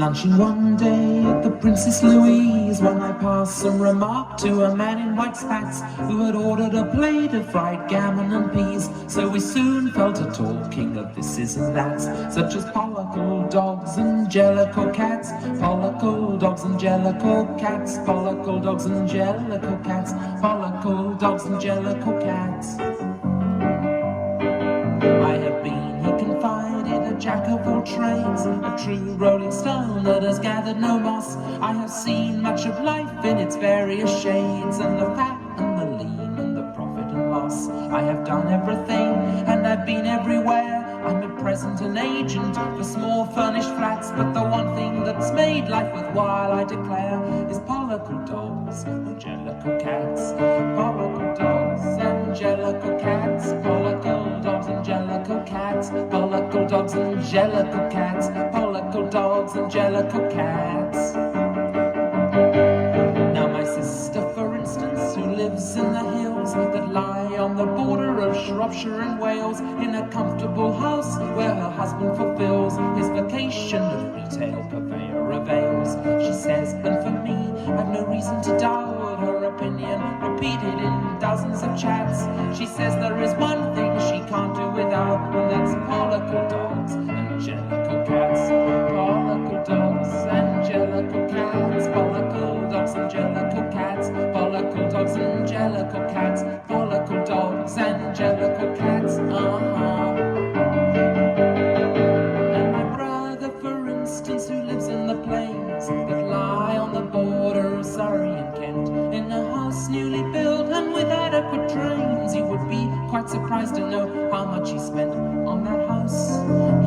lunching one day at the Princess Louise when I passed some remark to a man in white spats who had ordered a plate of fried gammon and peas. So we soon fell to talking of thises and that's, such as PollicleDogs and Jellicle cats, PollicleDogs and Jellicle cats, PollicleDogs and Jellicle cats, PollicleDogs and Jellicle cats. I have been, he confided, a jack of all trades, a true rolling stone that has gathered no moss. I have seen much of life in its various shades, and the fat and the lean and the profit and loss. I have done everything and I've been everywhere. I'm at present an agent for small furnished flats, but the one thing that's made life worthwhile, I declare, is PollicleDogs and Jellicle cats, PollicleDogs and Jellicle cats, PollicleDogs and Jellicle cats, PollicleDogs and Jellicle cats, PollicleDogs and Jellicle cats. Now my sister, for instance, who lives in the hills that lie on the border of Shropshire and Wales, in a comfortable house where her husband fulfills his vocation of retail purveyor of ales, she says, and for me, I've no reason to doubt her opinion, repeated in dozens of chats. She says there is one thing she can't do without, and that's PollicleDogs and Jellicle cats, PollicleDogs and Jellicle cats, PollicleDogs and Jellicle cats, PollicleDogs and Jellicle cats, PollicleDogs and Jellicle cats. And my brother, for instance, who lives in the plains that lie on the border of Surrey and Kent, in a house newly built and with adequate drains, you would be quite surprised to know how much he spent on that house.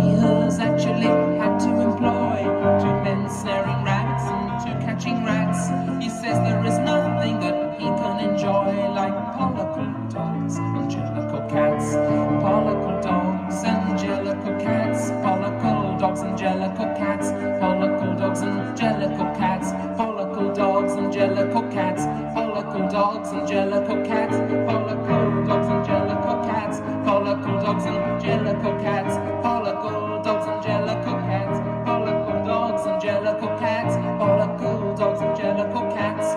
He has actually had to employ 2 men snaring rats and 2 catching rats. He says there is nothing that he can enjoy like PollicleDogs and Jellicle cats, PollicleDogs and Jellicle cats, PollicleDogs and Jellicle cats, PollicleDogs and Jellicle cats, PollicleDogs and Jellicle cats, PollicleDogs and Jellicle cats, PollicleDogs and Jellicle cats, PollicleDogs and Jellicle cats, PollicleDogs and Jellicle cats, PollicleDogs and Jellicle cats, PollicleDogs and Jellicle cats.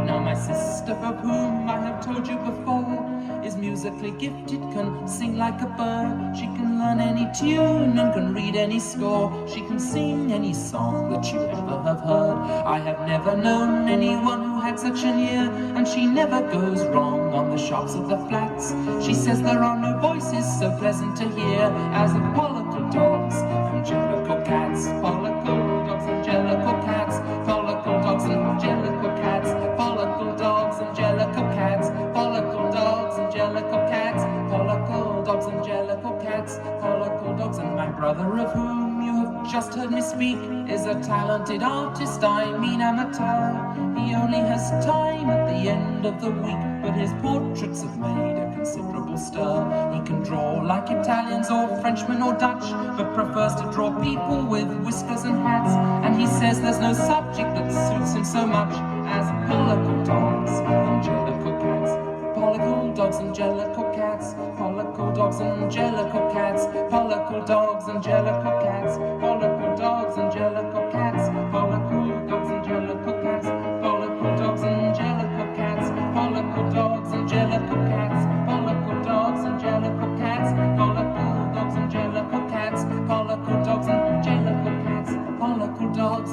Now my sister, of whom I have told you before, is musically gifted, can sing like a bird. She can learn any tune and can read any score. She can sing any song that you ever have heard. I have never known anyone who had such an ear, and she never goes wrong on the sharps of the flats. She says there are no voices so pleasant to hear as the PollicleDogs and Jellicle cats, PollicleDogs and Jellicle cats, PollicleDogs and Jellicle cats, PollicleDogs and Jellicle cats, PollicleDogs and Jellicle cats, PollicleDogs and Jellicle cats, PollicleDogs. And my brother, of whom you have just heard me speak, is a talented artist, I mean amateur. He only has time at the end of the week, but his portraits have made a considerable stir. He can draw like Italians or Frenchmen or Dutch, but prefers to draw people with whiskers and hats. And he says there's no subject that suits him so much as PollicleDogs and Jellicle cats, PollicleDogs and Jellicle cats, PollicleDogs and Jellicle cats, PollicleDogs and Jellicle cats, PollicleDogs and Jellicle cats, PollicleDogs and Jellicle cats, PollicleDogs and Jellicle cats, PollicleDogs and Jellicle cats, PollicleDogs and Jellicle cats, PollicleDogs and Jellicle cats, PollicleDogs and Jellicle cats, PollicleDogs.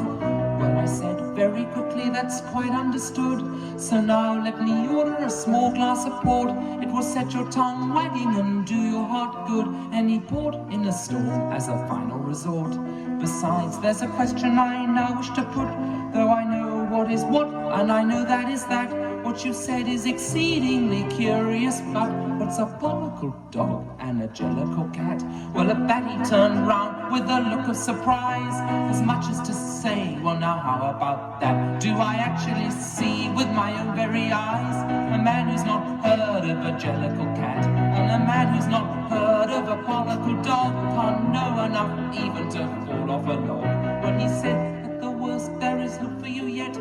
Well, I said very quickly, that's quite understood. So now let me order a small glass of port. It will set your tongue wagging and do your heart good. Any port in a storm as a final resort. Besides, there's a question I now wish to put, though I know what is what, and I know that is that. What you said is exceedingly curious, but what's a PollicleDog and a Jellicle cat? Well, at that he turned round with a look of surprise, as much as to say, well now how about that? Do I actually see with my own very eyes a man who's not heard of a Jellicle cat, and a man who's not heard of a PollicleDog can't know enough even to fall off a log? When he said, at the worst there is hope for you yet,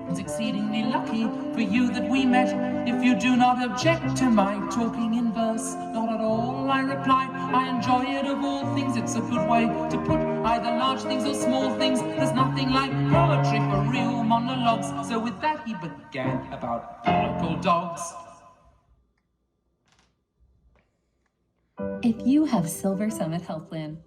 it's exceedingly lucky for you that we met. If you do not object to my talking in verse, not at all, I replied. I enjoy it of all things. It's a good way to put either large things or small things. There's nothing like poetry for real monologues. So with that he began about pollicle dogs. If you have Silver Summit Health Plan,